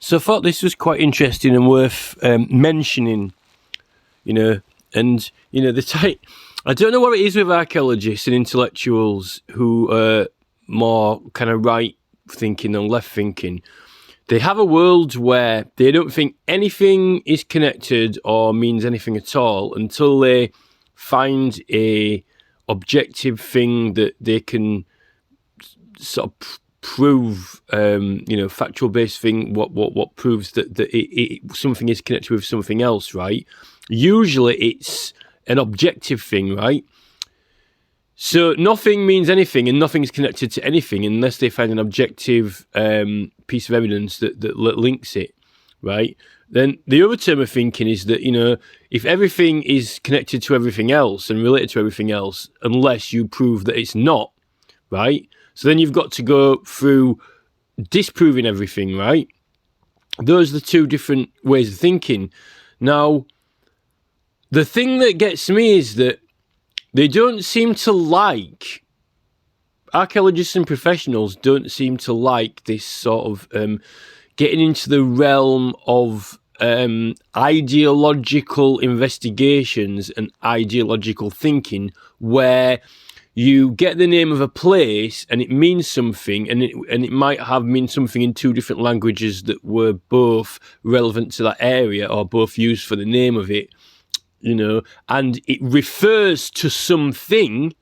So I thought this was quite interesting and worth mentioning, and, the type, I don't know what it is with archaeologists and intellectuals who are more kind of right thinking than left thinking. They have a world where they don't think anything is connected or means anything at all until they find a objective thing that they can sort of prove, factual based thing, what proves that something is connected with something else, right? Usually it's an objective thing, right? So nothing means anything and nothing's connected to anything unless they find an objective piece of evidence that links it, right? Then the other term of thinking is that, if everything is connected to everything else and related to everything else, unless you prove that it's not, right? So then you've got to go through disproving everything, right? Those are the two different ways of thinking. Now, the thing that gets me is that they don't seem to like, archaeologists and professionals don't seem to like this sort of getting into the realm of ideological investigations and ideological thinking where you get the name of a place and it means something, and it might have mean something in two different languages that were both relevant to that area or both used for the name of it, and it refers to something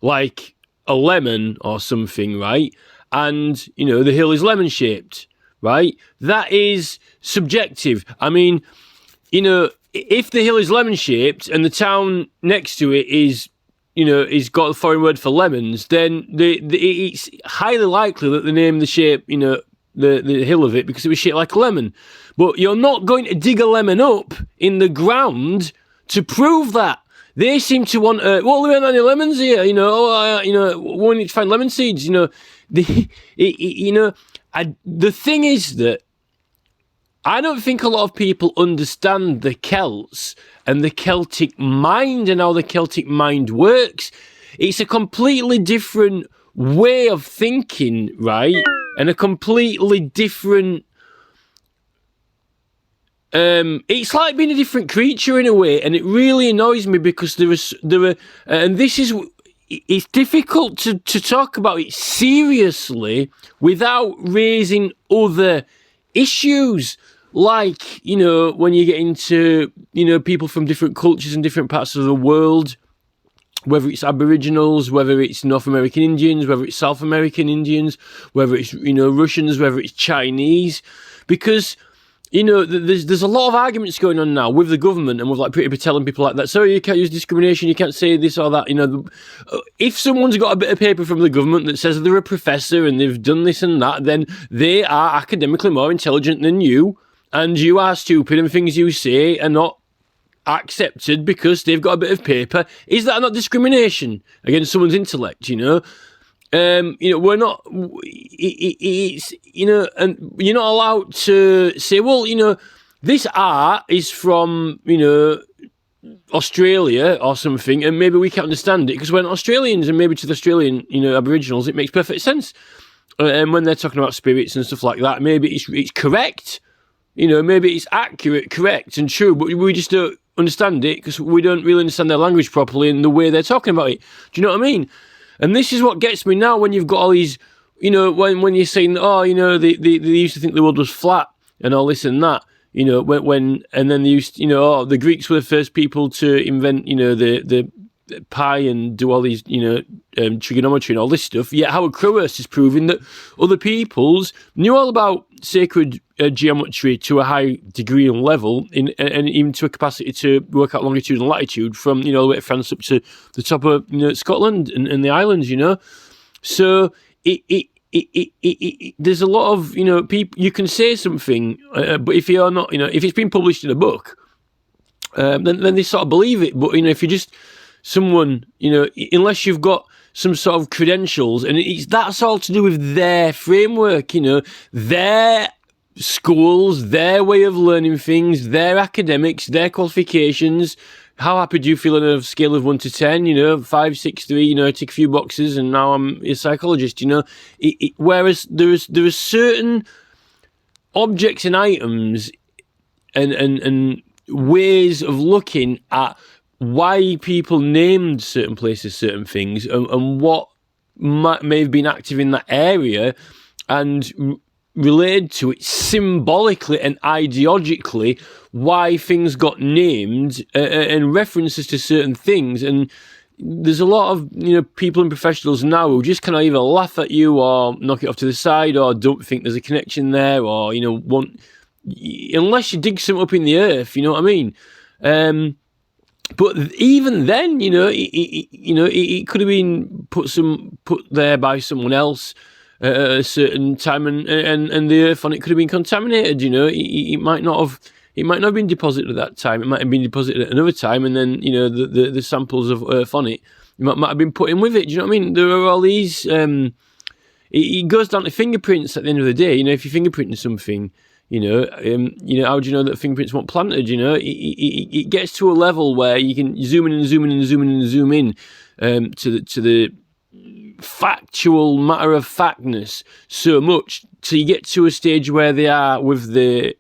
like a lemon or something, right? And, the hill is lemon-shaped, right? That is subjective. I mean, if the hill is lemon-shaped and the town next to it is got a foreign word for lemons, then it's highly likely that they named the shape, the hill of it because it was shaped like a lemon. But you're not going to dig a lemon up in the ground to prove that. They seem to want, there aren't any lemons here, we need to find lemon seeds, The thing is that I don't think a lot of people understand the Celts and the Celtic mind and how the Celtic mind works. It's a completely different way of thinking, right? And a completely different... it's like being a different creature in a way, and it really annoys me because and this is... It's difficult to talk about it seriously without raising other issues. Like, when you get into, people from different cultures and different parts of the world, whether it's Aboriginals, whether it's North American Indians, whether it's South American Indians, whether it's, Russians, whether it's Chinese, because, there's a lot of arguments going on now with the government and with like Priti Patel and people like that. Sorry, you can't use discrimination, you can't say this or that. If someone's got a bit of paper from the government that says they're a professor and they've done this and that, then they are academically more intelligent than you. And you are stupid and things you say are not accepted because they've got a bit of paper. Is that not discrimination against someone's intellect, we're not, it's, and you're not allowed to say, well, this art is from, Australia or something, and maybe we can't understand it because when Australians and maybe to the Australian, Aboriginals, it makes perfect sense. And when they're talking about spirits and stuff like that, maybe it's correct. Maybe it's accurate, correct, and true, but we just don't understand it because we don't really understand their language properly and the way they're talking about it. Do you know what I mean? And this is what gets me now when you've got all these, when you're saying, they used to think the world was flat and all this and that, and then they used, the Greeks were the first people to invent, the pi and do all these, trigonometry and all this stuff. Yet Howard Crowhurst is proving that other peoples knew all about sacred geometry to a high degree and level, and even to a capacity to work out longitude and latitude from, all the way to France up to the top of, Scotland and the islands, So there's a lot of, people, you can say something, but if you're not, if it's been published in a book, then they sort of believe it. But, if you're just someone, unless you've got some sort of credentials, and that's all to do with their framework, their schools, their way of learning things, their academics, their qualifications. How happy do you feel on a scale of 1 to 10? 5, 6, 3, I tick a few boxes and now I'm a psychologist, whereas there are certain objects and items and ways of looking at why people named certain places certain things and what may have been active in that area and related to it symbolically and ideologically why things got named and references to certain things. And there's a lot of people and professionals now who just kind of either laugh at you or knock it off to the side or don't think there's a connection there or want, unless you dig something up in the earth, you know what I mean. But even then, it could have been put there by someone else at a certain time, and the earth on it could have been contaminated. It might not have been deposited at that time. It might have been deposited at another time, and then the samples of earth on it might have been put in with it. Do you know what I mean? There are all these. It goes down to fingerprints at the end of the day. If you're fingerprinting something. How do you know that fingerprints weren't planted? It gets to a level where you can zoom in and zoom in and zoom in and zoom in to the factual matter of factness so much till you get to a stage where they are with the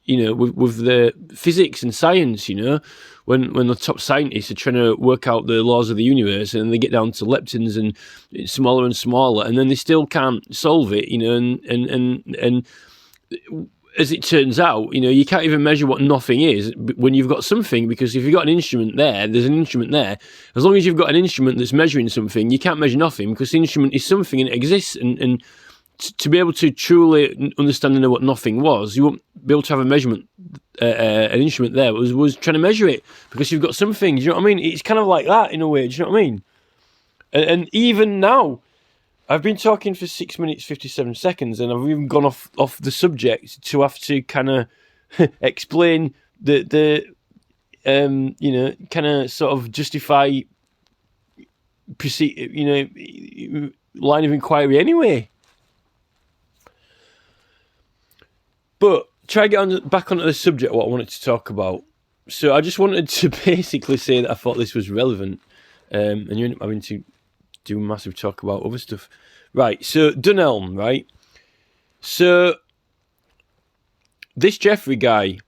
with the physics and science. When the top scientists are trying to work out the laws of the universe and they get down to leptons and smaller and smaller, and then they still can't solve it. And as it turns out, you can't even measure what nothing is when you've got something, because if you've got an instrument there's an instrument there. As long as you've got an instrument that's measuring something, you can't measure nothing, because the instrument is something and it exists. And to be able to truly understand and know what nothing was, you won't be able to have a measurement, an instrument there was trying to measure it, because you've got something. Do you know what I mean? It's kind of like that in a way. Do you know what I mean? And even now, I've been talking for 6 minutes 57 seconds, and I've even gone off the subject to have to kind of explain the kind of sort of justify line of inquiry anyway. But try to get back onto the subject, what I wanted to talk about. So I just wanted to basically say that I thought this was relevant, and you end up having to do massive talk about other stuff. Right, so Dunelm, right? So this Jeffrey guy,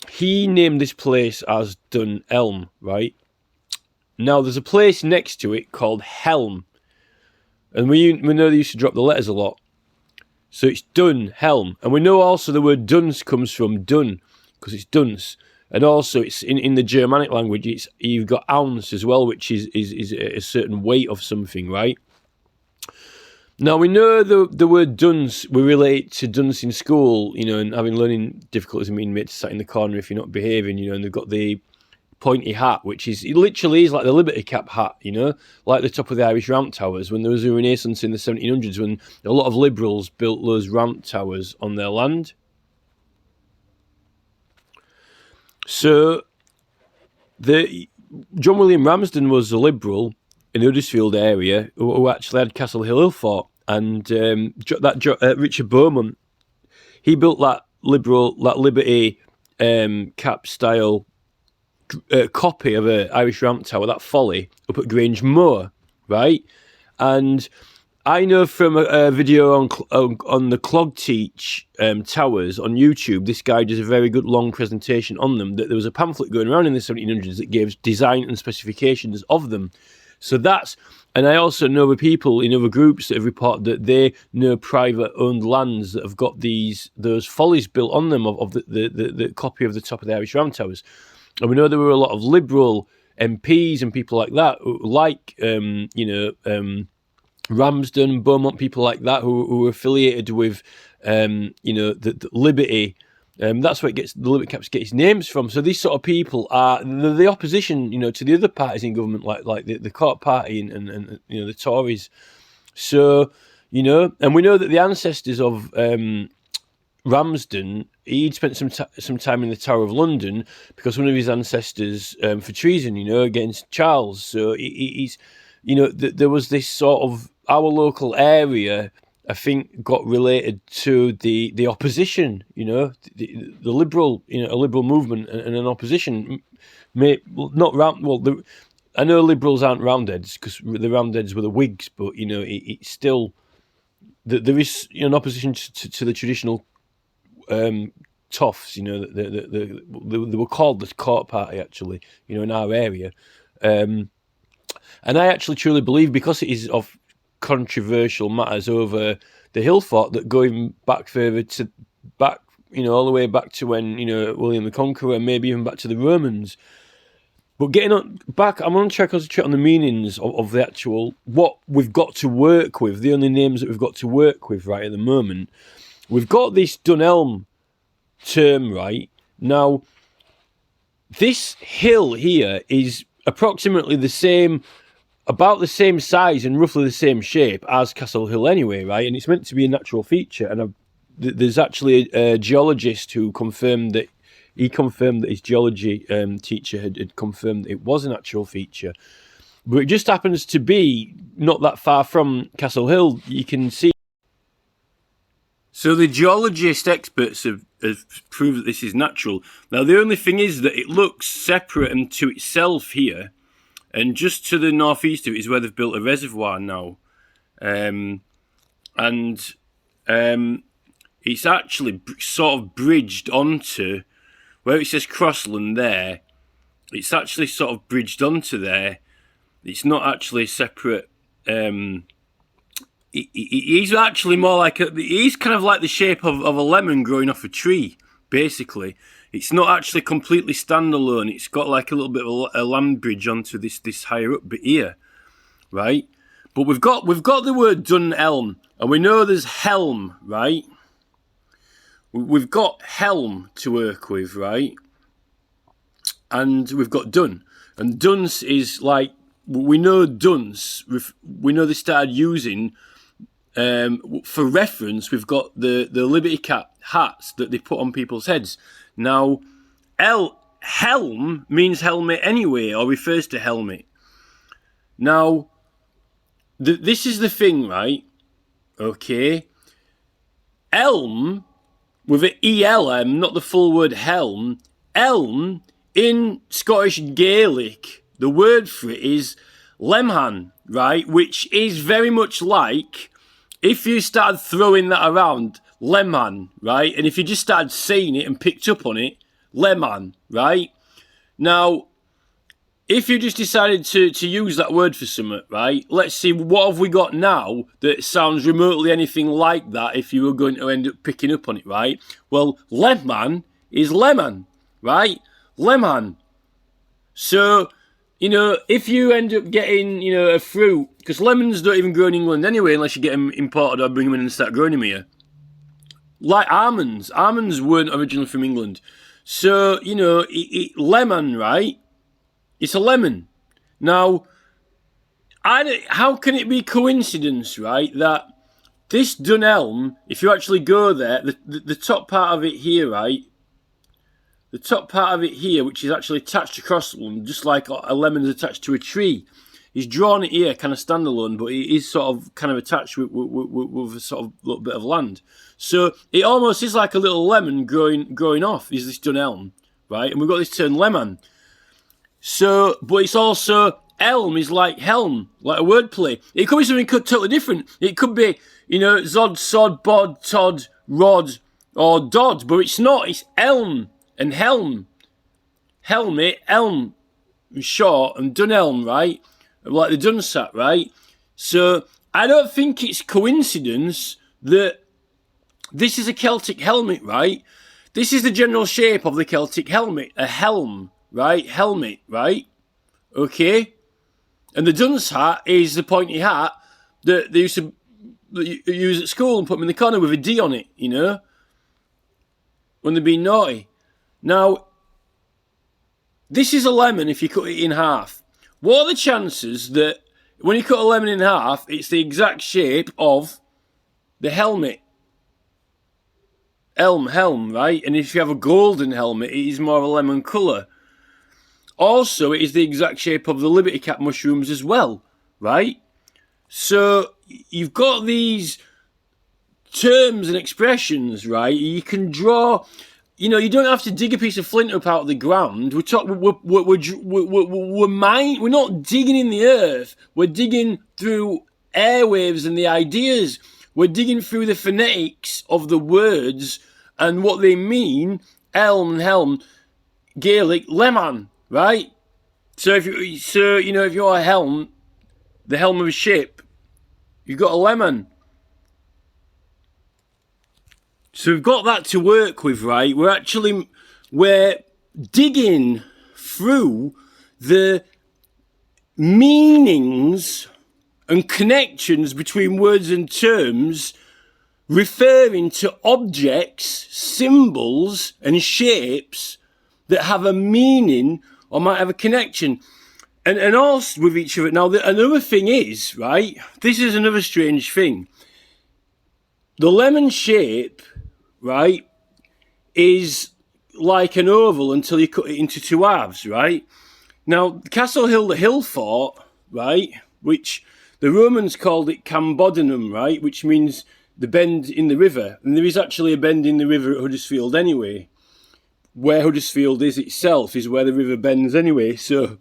he named this place as Dunelm, right? Now there's a place next to it called Helm, and we know they used to drop the letters a lot. So it's Dunhelm, and we know also the word Duns comes from Dun, because it's Duns. And also, it's in the Germanic language, you've got ounce as well, which is a certain weight of something, right? Now, we know the word dunce, we relate to dunce in school, and having learning difficulties and being made to sit in the corner if you're not behaving, and they've got the pointy hat, which it literally is like the Liberty Cap hat, like the top of the Irish ramp towers, when there was a renaissance in the 1700s, when a lot of liberals built those ramp towers on their land. So, John William Ramsden was a liberal in the Huddersfield area who actually had Castle Hill fort, and Richard Beaumont, he built that Liberty Cap style copy of an Irish ramp tower, that Folly, up at Grange Moor, right? And I know from a video on the Clogteach towers on YouTube, this guy does a very good long presentation on them, that there was a pamphlet going around in the 1700s that gave design and specifications of them. So and I also know the people in other groups that have reported that they know private owned lands that have got those follies built on them of the copy of the top of the Irish ramp towers. And we know there were a lot of liberal MPs and people like that, Ramsden, Beaumont, people like that who were affiliated with, the Liberty. That's where the Liberty Caps get its names from. So these sort of people are the opposition, to the other parties in government, like the Court Party and the Tories. So, and we know that the ancestors of Ramsden, he'd spent some time in the Tower of London because one of his ancestors for treason, against Charles. So he's, there was this sort of our local area, I think, got related to the opposition, the liberal, a liberal movement and an opposition. I know liberals aren't Roundheads because the Roundheads were the Whigs, but it's still there is an opposition to the traditional toffs. You know, they were called the court party, actually. You know, in our area, and I actually truly believe, because it is of controversial matters over the hill fort, that going back further to back, you know, all the way back to when, you know, William the Conqueror, maybe even back to the Romans. But getting on back, I'm going to try to concentrate on the meanings of the actual, what we've got to work with, the only names that we've got to work with right at the moment. We've got this Dunelm term, right? Now, this hill here is approximately the same, about the same size and roughly the same shape as Castle Hill anyway, right? And it's meant to be a natural feature. And there's actually a geologist who confirmed that, he confirmed that his geology teacher had confirmed that it was a natural feature. But it just happens to be not that far from Castle Hill. You can see. So the geologist experts have proved that this is natural. Now, the only thing is that it looks separate and to itself here. And just to the northeast of it is where they've built a reservoir now. It's actually sort of bridged onto, where it says Crossland there, it's actually sort of bridged onto there. It's not actually a separate. He's actually more like he's kind of like the shape of a lemon growing off a tree, basically. It's not actually completely standalone. It's got like a little bit of a land bridge onto this higher up bit here, right? But we've got the word Dunelm, and we know there's helm, right? We've got helm to work with, right? And we've got dun. And dunce is like, we know dunce, we know they started using, for reference, we've got the Liberty Cap hats that they put on people's heads. Now, helm means helmet anyway, or refers to helmet. Now, this is the thing, right? Okay. Elm, with an ELM, not the full word helm. Elm, in Scottish Gaelic, the word for it is lemhan, right? Which is very much like, if you started throwing that around, lemhan, right? And if you just started saying it and picked up on it, lemhan, right? Now, if you just decided to use that word for something, right? Let's see, what have we got now that sounds remotely anything like that if you were going to end up picking up on it, right? Well, lemon is lemon, right? Lemon. So, you know, if you end up getting, you know, a fruit, because lemons don't even grow in England anyway unless you get them imported or bring them in and start growing them here. Like almonds. Almonds weren't originally from England. So, you know, lemon, right? It's a lemon. Now, how can it be coincidence, right, that this Dunelm, if you actually go there, the top part of it here, right, the top part of it here, which is actually attached to Crossland, just like a lemon is attached to a tree, he's drawn it here, kind of standalone, but it is sort of kind of attached with a sort of little bit of land. So it almost is like a little lemon growing off, is this Dunelm, right? And we've got this term lemon. So, but it's also, elm is like helm, like a wordplay. It could be something totally different. It could be, you know, zod, sod, bod, tod, rod, or dod, but it's not. It's elm and helm. Helmet, elm, short, and Dunelm, right? Like the Dunsat, right? So, I don't think it's coincidence that this is a Celtic helmet, right? This is the general shape of the Celtic helmet, a helm. Right, helmet, right? Okay. And the dunce hat is the pointy hat that they used to use at school and put them in the corner with a D on it, you know, when they're being naughty. Now, this is a lemon if you cut it in half. What are the chances that when you cut a lemon in half, it's the exact shape of the helmet? Helm, right? And if you have a golden helmet, it is more of a lemon colour. Also, it is the exact shape of the Liberty Cap mushrooms as well, right? So, you've got these terms and expressions, right? You can draw, you know, you don't have to dig a piece of flint up out of the ground. We're not digging in the earth. We're digging through airwaves and the ideas. We're digging through the phonetics of the words And what they mean, elm and helm, Gaelic, leman, right? So if you're a helm, the helm of a ship, you've got a lemon. So we've got that to work with, right? We're digging through the meanings and connections between words and terms referring to objects, symbols, and shapes that have a meaning or might have a connection. And also with each other. Now, another thing is, right, this is another strange thing. The lemon shape, right, is like an oval until you cut it into two halves, right? Now, Castle Hill, the hill fort, right, which the Romans called it Cambodinum, right, which means the bend in the river. And there is actually a bend in the river at Huddersfield anyway. Where Huddersfield is itself is where the river bends anyway. So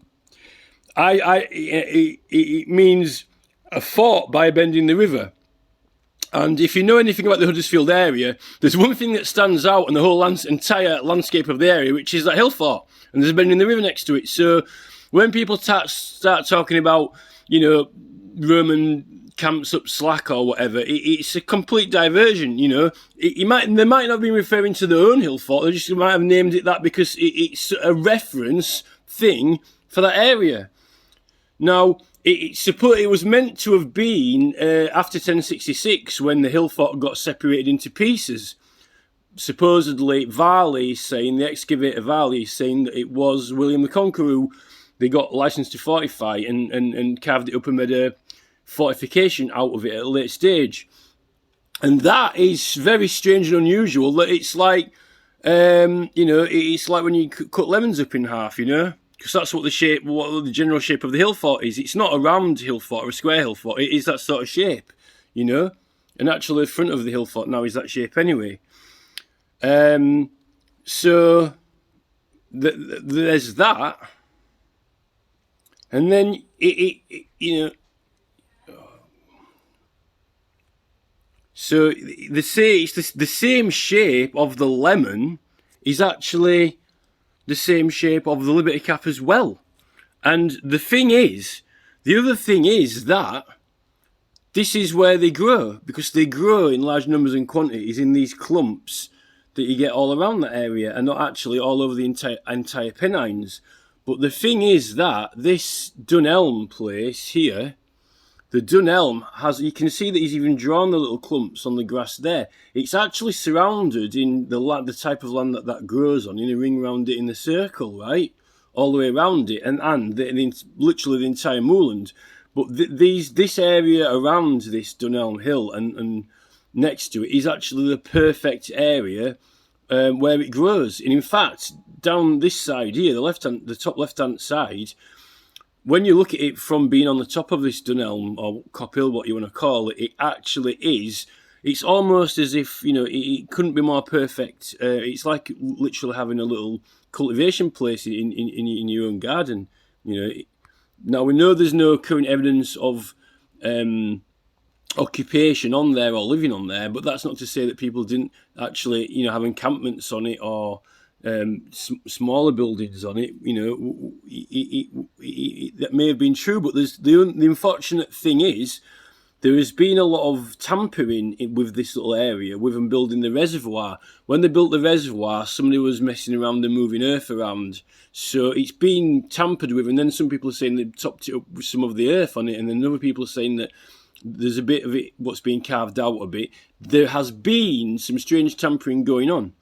it means a fort by a bend in the river. And if you know anything about the Huddersfield area, there's one thing that stands out in the whole entire landscape of the area, which is that hill fort. And there's a bend in the river next to it. So when people start talking about, Roman camps up Slack or whatever, it's a complete diversion, They might not have been referring to their own hill fort. They just might have named it that because it's a reference thing for that area. Now, it was meant to have been after 1066 when the hill fort got separated into pieces. Supposedly, the excavator Varley is saying that it was William the Conqueror who they got licensed to fortify and carved it up and made a fortification out of it at a late stage. And that is very strange and unusual. That it's like, it's like when you cut lemons up in half, because that's what the general shape of the hill fort is. It's not a round hill fort or a square hill fort. It is that sort of shape, And actually, the front of the hill fort now is that shape anyway. So there's that, and then So it's the same shape of the lemon is actually the same shape of the Liberty Cap as well. And the other thing is that this is where they grow, because they grow in large numbers and quantities in these clumps that you get all around that area and not actually all over the entire Pennines. But the thing is that this Dunelm place here, the Dunelm you can see that he's even drawn the little clumps on the grass there. It's actually surrounded in the type of land that grows on, in a ring around it in a circle, right? All the way around it, and literally the entire moorland. But this area around this Dunelm Hill and next to it is actually the perfect area where it grows. And in fact, down this side here, the top left-hand side, when you look at it from being on the top of this Dunelm, or Cop Hill, what you want to call it, it actually is. It's almost as if, it couldn't be more perfect. It's like literally having a little cultivation place in your own garden. Now, we know there's no current evidence of occupation on there or living on there, but that's not to say that people didn't actually, have encampments on it or smaller buildings on it. That may have been true, but the unfortunate thing is there has been a lot of tampering with this little area, with them building the reservoir. When they built the reservoir, somebody was messing around and moving earth around. So it's been tampered with, and then some people are saying they topped it up with some of the earth on it, and then other people are saying that there's a bit of it what's being carved out a bit. There has been some strange tampering going on,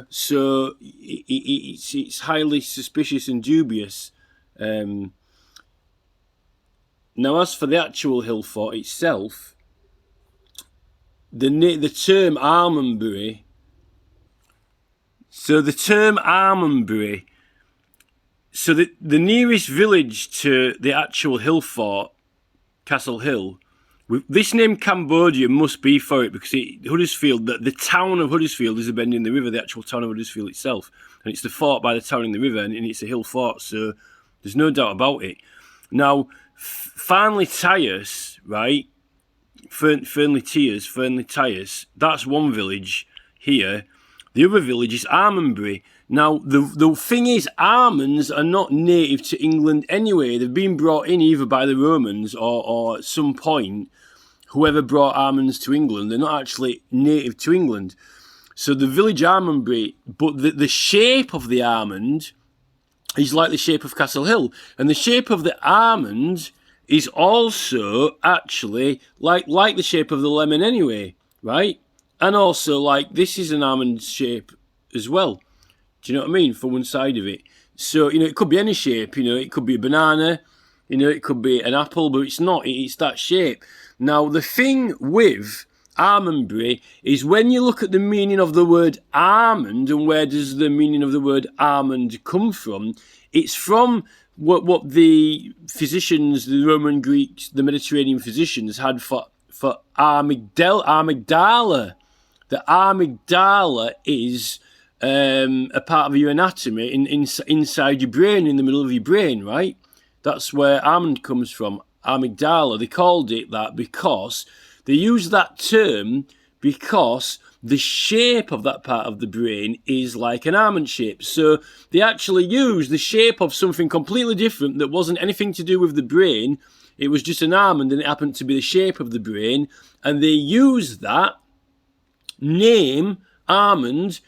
so it's highly suspicious and dubious. Now, as for the actual hill fort itself, the term Armonbury. So the term Armonbury. So the nearest village to the actual hill fort, Castle Hill, this name Cambodia must be for it, because Huddersfield, the town of Huddersfield is a bend in the river, the actual town of Huddersfield itself, and it's the fort by the town in the river, and it's a hill fort, so there's no doubt about it. Now, Fernley Tyres, right? Fernley Tyres, that's one village here, The other village is Armonbury. Now, the thing is, almonds are not native to England anyway. They've been brought in either by the Romans or at some point, whoever brought almonds to England. They're not actually native to England. So the village Armonbury, but the shape of the almond is like the shape of Castle Hill. And the shape of the almond is also actually like the shape of the lemon anyway, right? And also, like, this is an almond shape as well. Do you know what I mean? For one side of it. So, it could be any shape. It could be a banana. It could be an apple, but it's not. It's that shape. Now, the thing with Armonbury is when you look at the meaning of the word almond and where does the meaning of the word almond come from, it's from what the physicians, the Roman Greeks, the Mediterranean physicians had for amygdala. The amygdala is a part of your anatomy inside your brain, in the middle of your brain, right? That's where almond comes from, amygdala. They called it that because they use that term because the shape of that part of the brain is like an almond shape. So they actually used the shape of something completely different that wasn't anything to do with the brain. It was just an almond and it happened to be the shape of the brain. And they used that name, almond,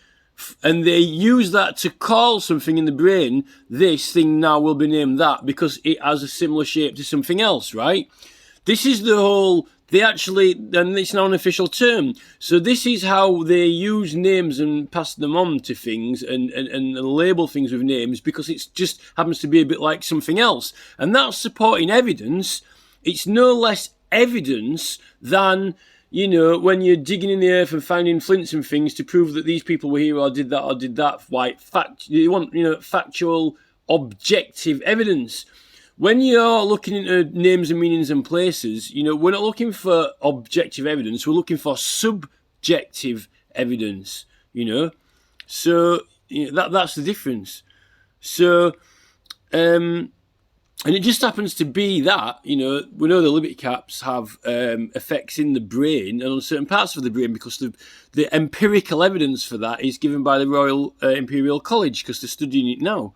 and they use that to call something in the brain, this thing now will be named that because it has a similar shape to something else, right? This is the whole, and it's now an official term. So this is how they use names and pass them on to things and label things with names because it just happens to be a bit like something else. And that's supporting evidence. It's no less evidence than, when you're digging in the earth and finding flints and things to prove that these people were here or did that. Why? You want, factual, objective evidence. When you're looking into names and meanings and places, we're not looking for objective evidence. We're looking for subjective evidence, So, that's the difference. So, and it just happens to be that, we know the liberty caps have effects in the brain and on certain parts of the brain because the empirical evidence for that is given by the Royal Imperial College because they're studying it now.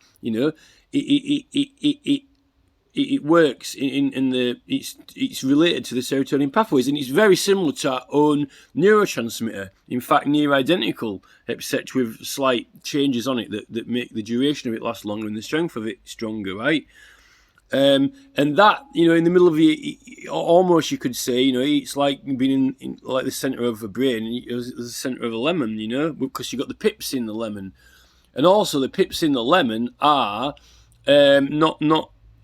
It works it's related to the serotonin pathways and it's very similar to our own neurotransmitter. In fact, near identical, except with slight changes on it that make the duration of it last longer and the strength of it stronger, right? And that, in the middle of almost you could say, it's like being in like the centre of a brain, it's the centre of a lemon, because you've got the pips in the lemon. And also the pips in the lemon are not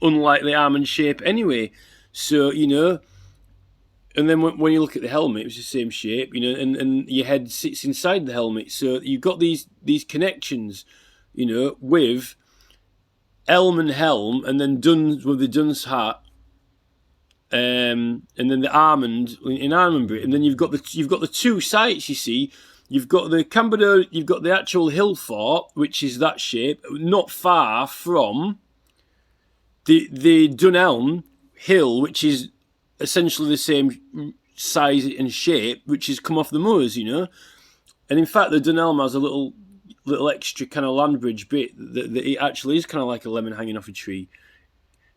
unlike the almond shape anyway. So, and then when you look at the helmet, it's the same shape, and your head sits inside the helmet. So you've got these connections, with Elm and helm, and then Duns with the Dun's hat, and then the almond in Armonbury, and then you've got the two sites. You see, you've got the Camberdown, you've got the actual hill fort, which is that shape, not far from the Dunelm hill, which is essentially the same size and shape, which has come off the moors, And in fact, the Dunelm has a little extra kind of land bridge bit that it actually is kind of like a lemon hanging off a tree.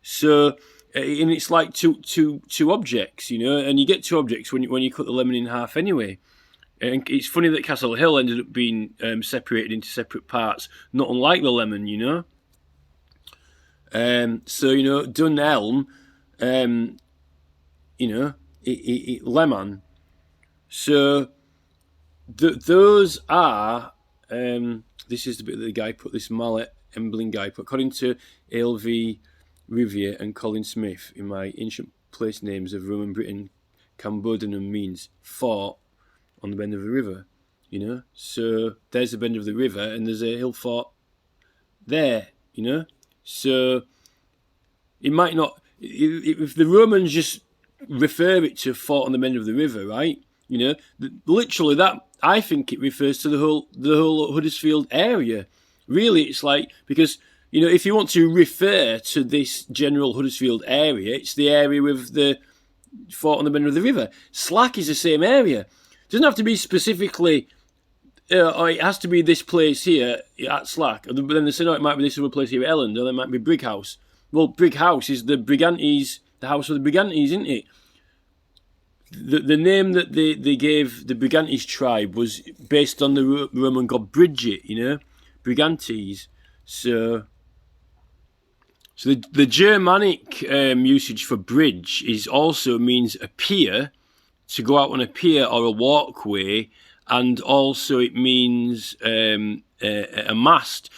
So, and it's like two objects, and you get two objects when you cut the lemon in half anyway. And it's funny that Castle Hill ended up being separated into separate parts, not unlike the lemon, So, Dunelm, lemon. So, those are. This is the bit that the guy put, this mallet Emblem guy put. According to A.L.V. Riviere and Colin Smith in my ancient place names of Roman Britain, Cambodunum means fort on the bend of the river, So there's the bend of the river and there's a hill fort there, So it might not, if the Romans just refer it to fort on the bend of the river, right? Literally that, I think it refers to the whole Huddersfield area. Really, it's like, because, if you want to refer to this general Huddersfield area, it's the area with the fort on the bend of the river. Slack is the same area. It doesn't have to be specifically or it has to be this place here at Slack. But then they said, no, it might be this other place here at Elland, or there might be Brighouse. Well, Brighouse is the Brigantes, the house of the Brigantes, isn't it? The name that they gave the Brigantes tribe was based on the Roman god Bridget, Brigantes. So the Germanic usage for bridge is also means a pier, to go out on a pier or a walkway, and also it means a mast.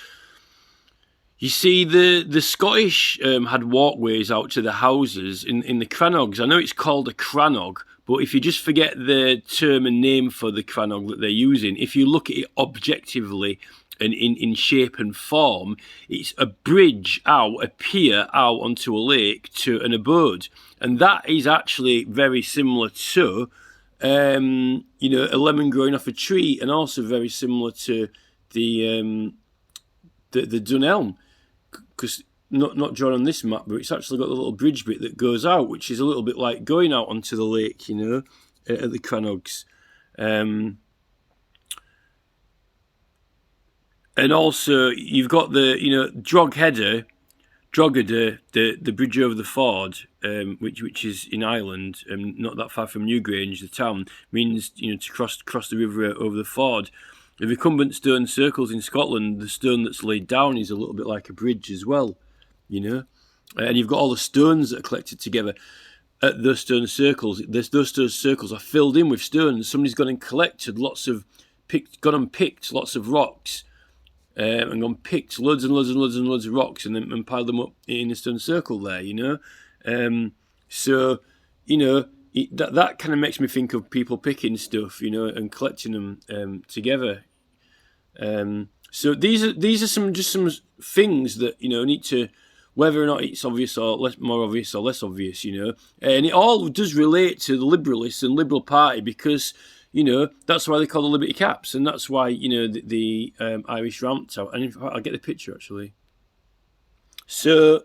You see, the Scottish had walkways out to the houses in the crannogs. I know it's called a crannog, but if you just forget the term and name for the crannog that they're using, if you look at it objectively and in shape and form, it's a bridge out, a pier out onto a lake to an abode. And that is actually very similar to, a lemon growing off a tree, and also very similar to the dun elm. Because not drawn on this map, but it's actually got a little bridge bit that goes out, which is a little bit like going out onto the lake, at the Crannogs. And also, you've got the, Drogheda, the bridge over the ford, which is in Ireland, not that far from Newgrange, the town, means, to cross the river over the ford. The recumbent stone circles in Scotland, the stone that's laid down is a little bit like a bridge as well, and you've got all the stones that are collected together at those stone circles. Those stone circles are filled in with stones. Somebody's gone and collected lots of lots of rocks, and gone picked loads and loads and loads and loads of rocks, and then piled them up in a stone circle there, that kind of makes me think of people picking stuff, and collecting them together. So these are some things that need to, whether or not it's obvious or more obvious or less obvious, and it all does relate to the Liberalists and Liberal Party, because that's why they call the Liberty Caps, and that's why the Irish Round Tower. And in fact, I'll get the picture actually. So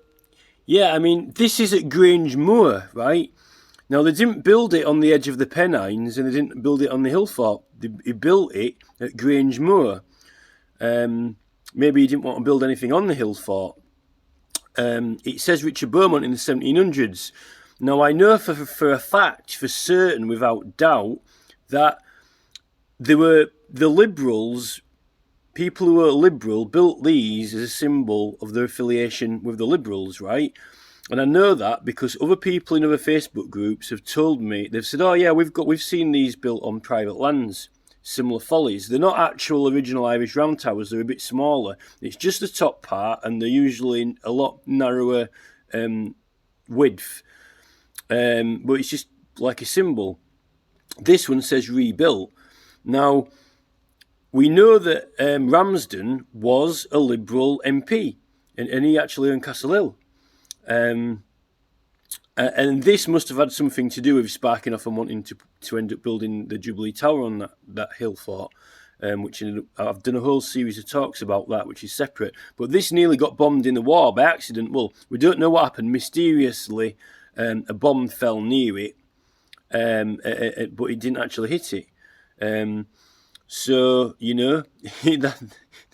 yeah, I mean, this is at Grange Moor, right? Now, they didn't build it on the edge of the Pennines, and they didn't build it on the hill fort. They built it at Grange Moor. Maybe he didn't want to build anything on the hill fort. It says Richard Beaumont in the 1700s. Now, I know for a fact, for certain, without doubt, that there were the Liberals, people who were liberal, built these as a symbol of their affiliation with the Liberals, right? And I know that because other people in other Facebook groups have told me, they've said, oh yeah, we've seen these built on private lands, similar follies. They're not actual original Irish round towers, they're a bit smaller. It's just the top part, and they're usually a lot narrower width. But it's just like a symbol. This one says rebuilt. Now, we know that Ramsden was a Liberal MP, and he actually owned Castle Hill. And this must have had something to do with sparking off and wanting to end up building the Jubilee Tower on that hill fort, which I've done a whole series of talks about that, which is separate. But this nearly got bombed in the war by accident. Well, we don't know what happened. Mysteriously, a bomb fell near it, but it didn't actually hit it. So,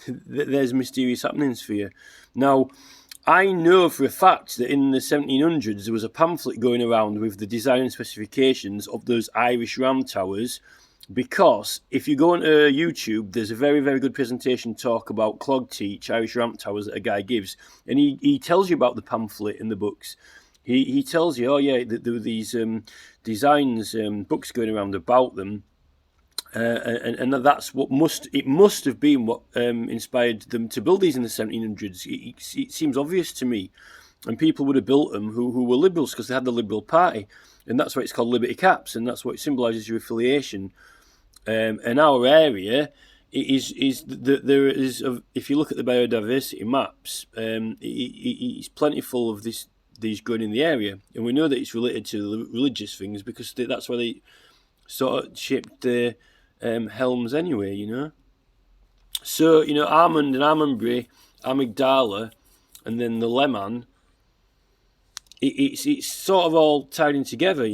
there's mysterious happenings for you. Now, I know for a fact that in the 1700s there was a pamphlet going around with the design and specifications of those Irish round towers, because if you go onto YouTube, there's a very, very good presentation talk about Clogteach Irish round towers that a guy gives, and he tells you about the pamphlet in the books. He tells you, oh yeah, there were these designs, books going around about them. And that's what must have been what inspired them to build these in the 1700s. It seems obvious to me, and people would have built them who were liberals because they had the Liberal Party, and that's why it's called Liberty Caps, and that's what it symbolises your affiliation. And our area is that there is, if you look at the biodiversity maps, it's plentiful of these growing in the area, and we know that it's related to the religious things because that's why they sort of shaped the helms anyway, So, Armand and Armandbury, Amygdala, and then the Leman, it's sort of all tied in together,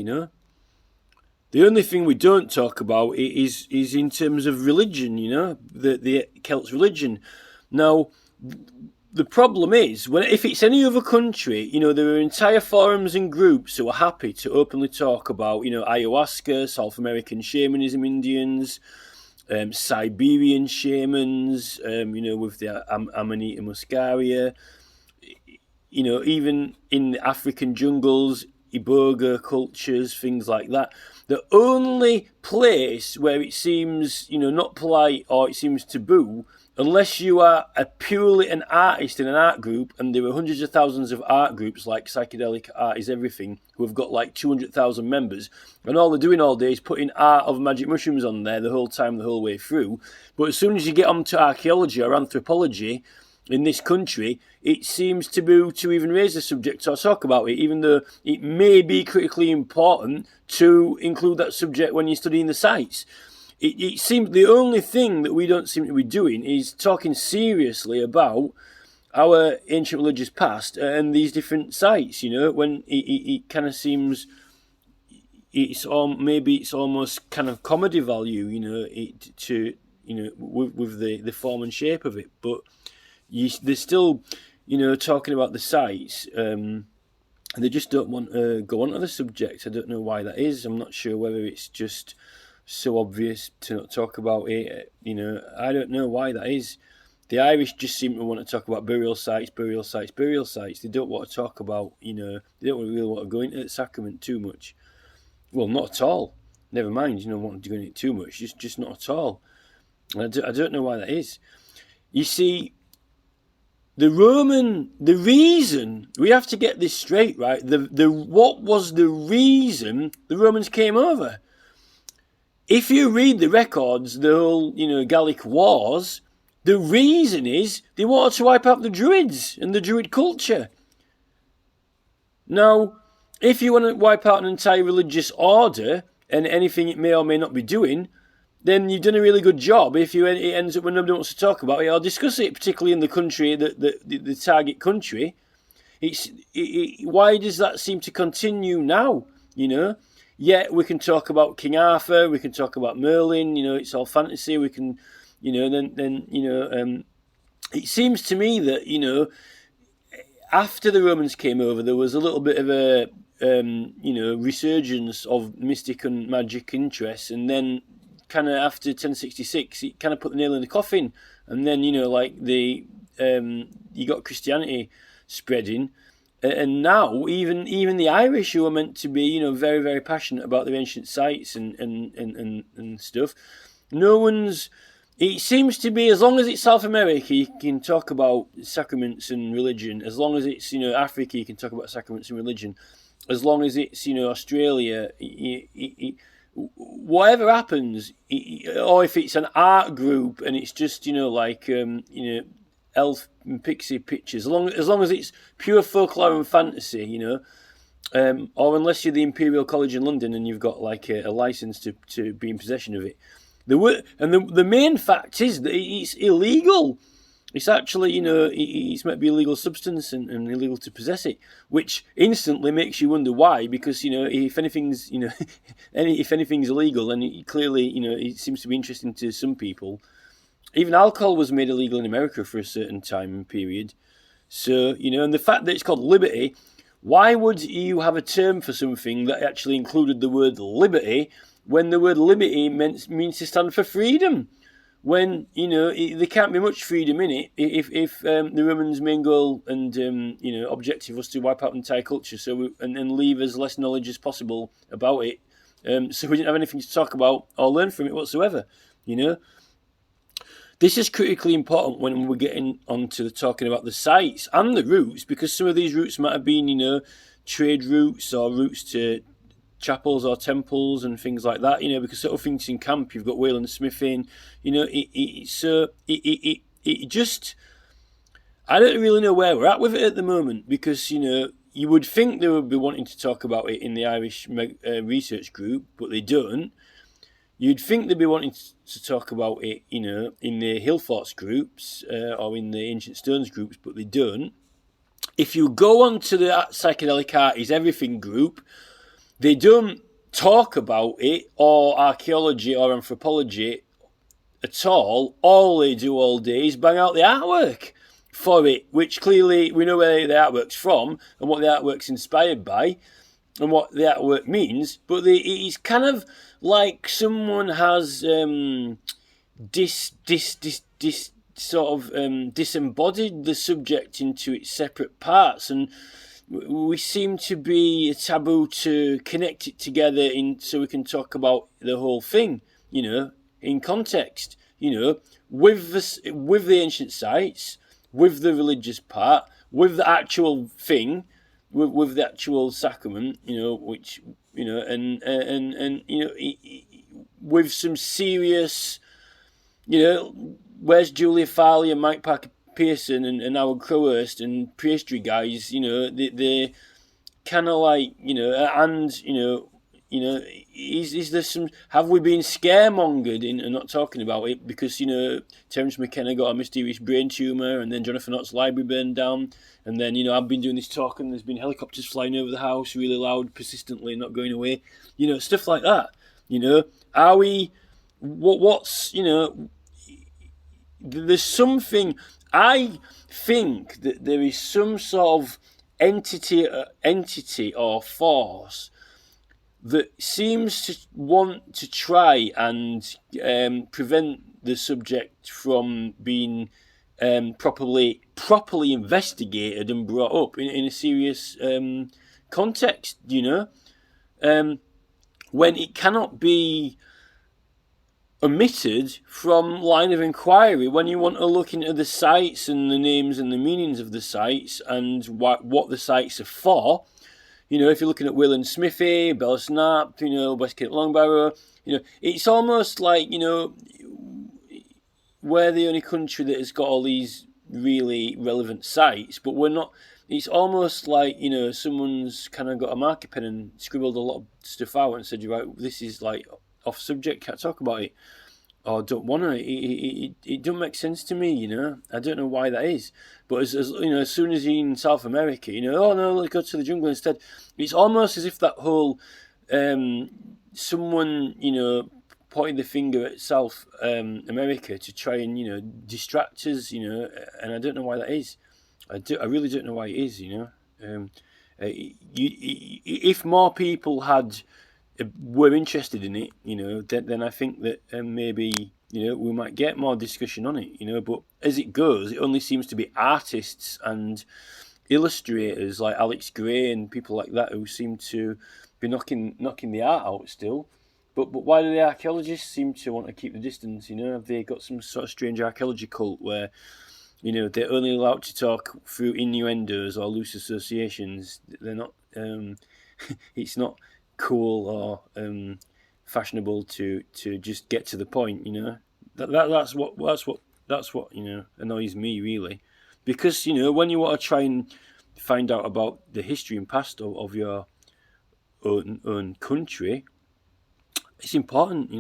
The only thing we don't talk about is in terms of religion, the Celts' religion. Now, the problem is, if it's any other country, there are entire forums and groups who are happy to openly talk about, ayahuasca, South American shamanism, Indians, Siberian shamans, with the Amanita muscaria, even in the African jungles, Iboga cultures, things like that. The only place where it seems, not polite or it seems taboo, unless you are purely an artist in an art group, and there are hundreds of thousands of art groups like Psychedelic Art is Everything, who have got like 200,000 members, and all they're doing all day is putting art of magic mushrooms on there the whole time, the whole way through. But as soon as you get onto archaeology or anthropology in this country, it seems taboo to even raise the subject or talk about it, even though it may be critically important to include that subject when you're studying the sites. It seems the only thing that we don't seem to be doing is talking seriously about our ancient religious past and these different sites, when it kind of seems maybe it's almost kind of comedy value, with the form and shape of it. But they're still, talking about the sites. They just don't want to go on to the subject. I don't know why that is. I'm not sure whether it's just so obvious to not talk about it. I don't know why that is. The Irish just seem to want to talk about burial sites. They don't want to talk about, they don't really want to go into the sacrament too much. Well, not at all. Never mind, wanting to go into it too much. Just not at all. I don't know why that is. You see, the reason, we have to get this straight, right? What was the reason the Romans came over? If you read the records, the whole, Gallic Wars, the reason is they wanted to wipe out the Druids and the Druid culture. Now, if you want to wipe out an entire religious order and anything it may or may not be doing, then you've done a really good job. If it ends up when nobody wants to talk about it or discuss it, particularly in the country, the target country, why does that seem to continue now, Yet we can talk about King Arthur, we can talk about Merlin, it's all fantasy, we can, it seems to me that, after the Romans came over, there was a little bit of a, resurgence of mystic and magic interests, and then kind of after 1066, it kind of put the nail in the coffin, and then, you got Christianity spreading. And now, even the Irish, who are meant to be, very, very passionate about their ancient sites and stuff, no one's. It seems to be, as long as it's South America, you can talk about sacraments and religion. As long as it's, Africa, you can talk about sacraments and religion. As long as it's, Australia, whatever happens, or if it's an art group and it's just, elf and pixie pictures, as long as it's pure folklore and fantasy, or unless you're the Imperial College in London and you've got like a license to be in possession of it. The main fact is that it's illegal. It's actually, it's meant to be a illegal substance and illegal to possess it, which instantly makes you wonder why. Because if anything's, if anything's illegal, then it clearly, it seems to be interesting to some people. Even alcohol was made illegal in America for a certain time and period. So, and the fact that it's called liberty, why would you have a term for something that actually included the word liberty when the word liberty means to stand for freedom? When, there can't be much freedom in it if the Romans' main goal and, objective was to wipe out entire culture and leave as less knowledge as possible about it. So we didn't have anything to talk about or learn from it whatsoever, This is critically important when we're getting onto the talking about the sites and the routes, because some of these routes might have been, trade routes or routes to chapels or temples and things like that, because sort of things in camp, you've got Wayland smithing, it just, I don't really know where we're at with it at the moment, because, you would think they would be wanting to talk about it in the Irish research group, but they don't. You'd think they'd be wanting to talk about it, in the Hillforts groups or in the Ancient Stones groups, but they don't. If you go on to the Psychedelic Art is Everything group, they don't talk about it or archaeology or anthropology at all they do all day is bang out the artwork for it, which clearly we know where the artwork's from and what the artwork's inspired by and what the artwork means. But it's kind of like someone has disembodied the subject into its separate parts, and we seem to be taboo to connect it together so we can talk about the whole thing, in context, with the ancient sites, with the religious part, with the actual thing, with the actual sacrament, which and with some serious, where's Julia Farley and Mike Parker Pearson and Howard Crowhurst and pastry guys, they kind of like, is there some, have we been scaremongered and not talking about it because, Terence McKenna got a mysterious brain tumour and then Jonathan Ott's library burned down, and then, I've been doing this talk and there's been helicopters flying over the house really loud, persistently, not going away, stuff like that, are we, what's, there's something, I think that there is some sort of entity or force that seems to want to try and prevent the subject from being properly investigated and brought up in a serious context, when it cannot be omitted from line of inquiry, when you want to look into the sites and the names and the meanings of the sites and what the sites are for. If you're looking at Will and Smithy, Bella Snap, Westgate Longbarrow, it's almost like, we're the only country that has got all these really relevant sites, but we're not. It's almost like, someone's kind of got a marker pen and scribbled a lot of stuff out and said, right, this is like off subject, can't talk about it, or don't want to. It don't make sense to me, I don't know why that is. But as soon as you're in South America, oh no, let's go to the jungle instead. It's almost as if that whole someone, pointing the finger at South America to try and distract us, and I don't know why that is. I really don't know why it is, if more people were interested in it, then I think that maybe, we might get more discussion on it, but as it goes, it only seems to be artists and illustrators like Alex Gray and people like that who seem to be knocking the art out still. But why do the archaeologists seem to want to keep the distance? Have they got some sort of strange archaeology cult where, they're only allowed to talk through innuendos or loose associations? They're not. It's not cool or fashionable to just get to the point. That's what annoys me really, because when you want to try and find out about the history and past of your own country, it's important,